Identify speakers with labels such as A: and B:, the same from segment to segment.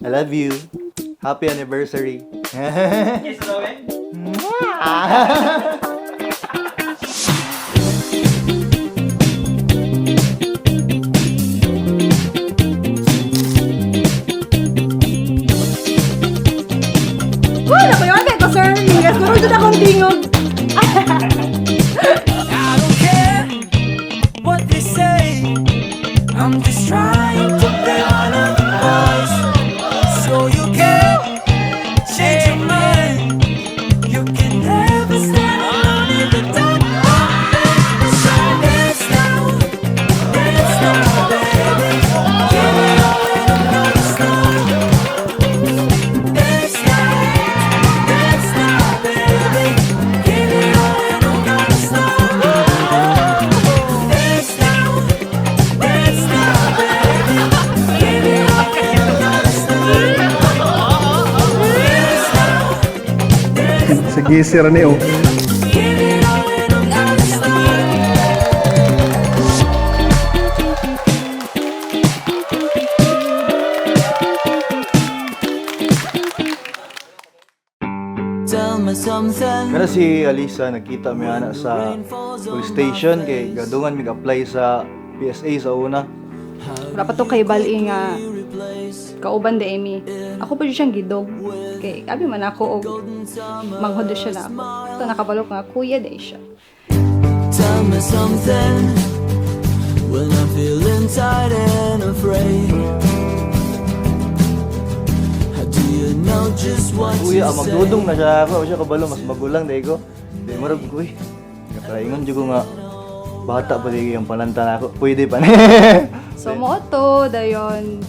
A: I love you. Happy anniversary.
B: Kiss daw eh.
C: Wala ko yun, ko sir. Mingas ko rin akong tingog.
D: I don't care what they say. I'm just trying to play one of the boys. So you can change your mind. You can never stand alone in the dark. So dance now, baby. Give it all and I'm gonna stop. Dance now, baby. Give it all and I'm gonna stop. Dance now, baby. Give it all and I'm gonna stop.
E: Sige, sira ni O.
D: Give it all and I'm gonna stop. Tell me something.
A: Kana si Alisa nakita mi ana sa police station kay gadungan mi apply sa PSA sa una.
C: Wala pa to kay Bali nga kauban de Amy. Ako pa dyan siyang gidog. Kay abi man ako og manghod siya na ako. Ito nakabalok nga kuya de siya.
D: Tell me something when I'm feeling tired and afraid. How do you know just what
A: Kuya,
D: to say?
A: magdudong na siya ako. Siya kabalo mas magulang dai ko. Di marag kuy. Kaingon jud ko nga bata pa di yung pananta na ako. Pwede pa ni.
C: So mo to dayon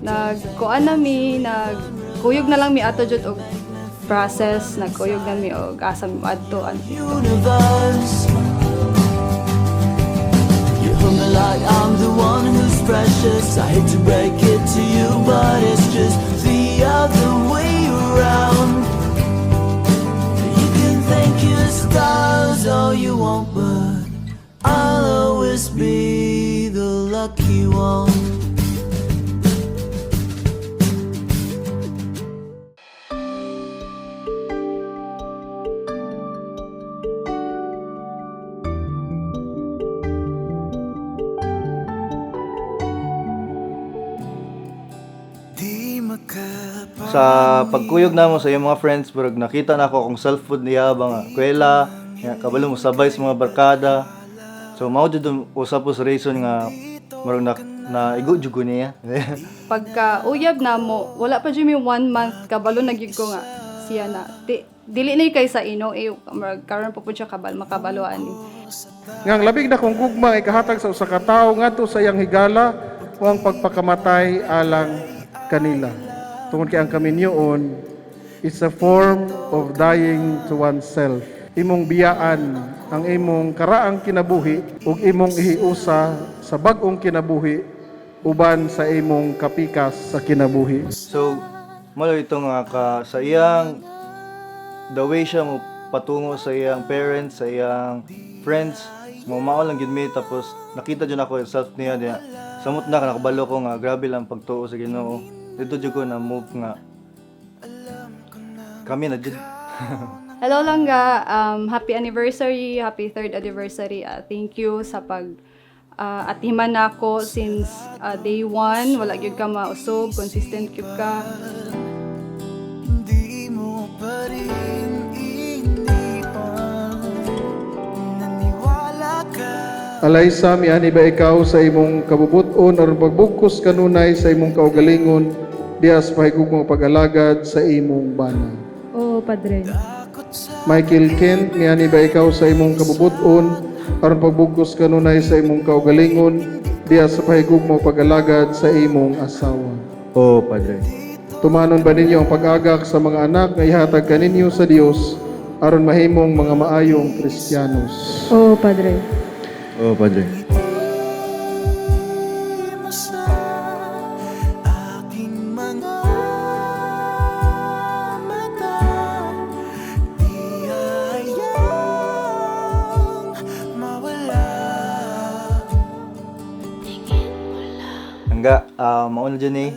C: nagkuan nami nagkuyog na lang mi ato jud og process nagkuyog na mi og asa mi adto
D: Universe. You hold me like I'm the one who's precious. I hate to break it to you, but it's just the other way around. You can thank your stars all you want, but I'll always be the lucky one.
A: Sa pagkuyog namo sa iyong mga friends, murag nakita na ako kung self-food niya ba nga kwela, nga kabalo mo sabay sa mga barkada. So mao jud usap sa reason nga murag na igo jud ko niya.
C: pagka uyab na mo wala pa jud mi 1 month kabalo nagyud ko nga siya na dili na kay sa ino karon pa pud siya makabalo ani.
E: Ngang labig na kung gugma ikahatag sa usa ka tawo ngadto sa iyang higala o ang pagpakamatay alang kanila. Tungod kay ang kaminyoon is a form of dying to oneself. Imong biyaan ang imong karaang kinabuhi ug imong ihiusa sa bag-ong kinabuhi uban sa imong kapikas sa kinabuhi.
A: So malo ito nga sa iyang the way siya mo patungo sa iyang parents, sa iyang friends, mo mao lang gid mi tapos nakita jud ako yung self niya diya. Samot na nakabalo ko nga grabe lang pagtuo sa Ginoo. Dito jud ko na move nga kami na jud.
C: Hello Langga, happy anniversary, happy 3rd anniversary. Thank you sa pag atiman nako since day 1. Wala gyud ka mausog, consistent gyud ka.
D: Di mo pa rin iniwan. Naniwala ka.
E: Alaysa miani ba ikaw sa imong kabubuton aron pagbugkos kanunay sa imong kaugalingon dias pahigug mo pag-alagad sa imong bana.
C: Oh, Padre.
E: Michael Kent, miani ba ikaw sa imong kabubuton aron pagbugkos kanunay sa imong kaugalingon dias sa pahigug mo pag-alagad sa imong asawa.
A: Oh, Padre.
E: Tumanon ba ninyo ang pag-agak sa mga anak nga ihatag kaninyo sa Dios aron mahimong mga maayong Kristiyanos?
C: Oh, Padre.
A: Oh, Padre.
D: Aking mga mata, di hayang mawala.
A: Hangga, mauna dyan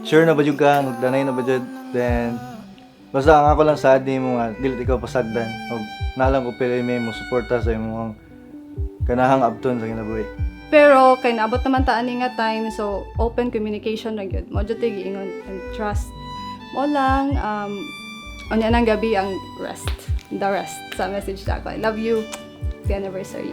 A: sure na ba jud ka, magdanay na ba jud, then basta ang ako lang sad ni mo nga dili ikaw pasagdan og nalang ko pili mo suporta sa imong kanahang abton sa kinabuhi.
C: Pero kay naabot naman ta ani nga time, so open communication ra gyud. Mo jud giingon and trust. Mo lang unya nang gabi ang rest. The rest sa message na ako. I love you. Happy anniversary.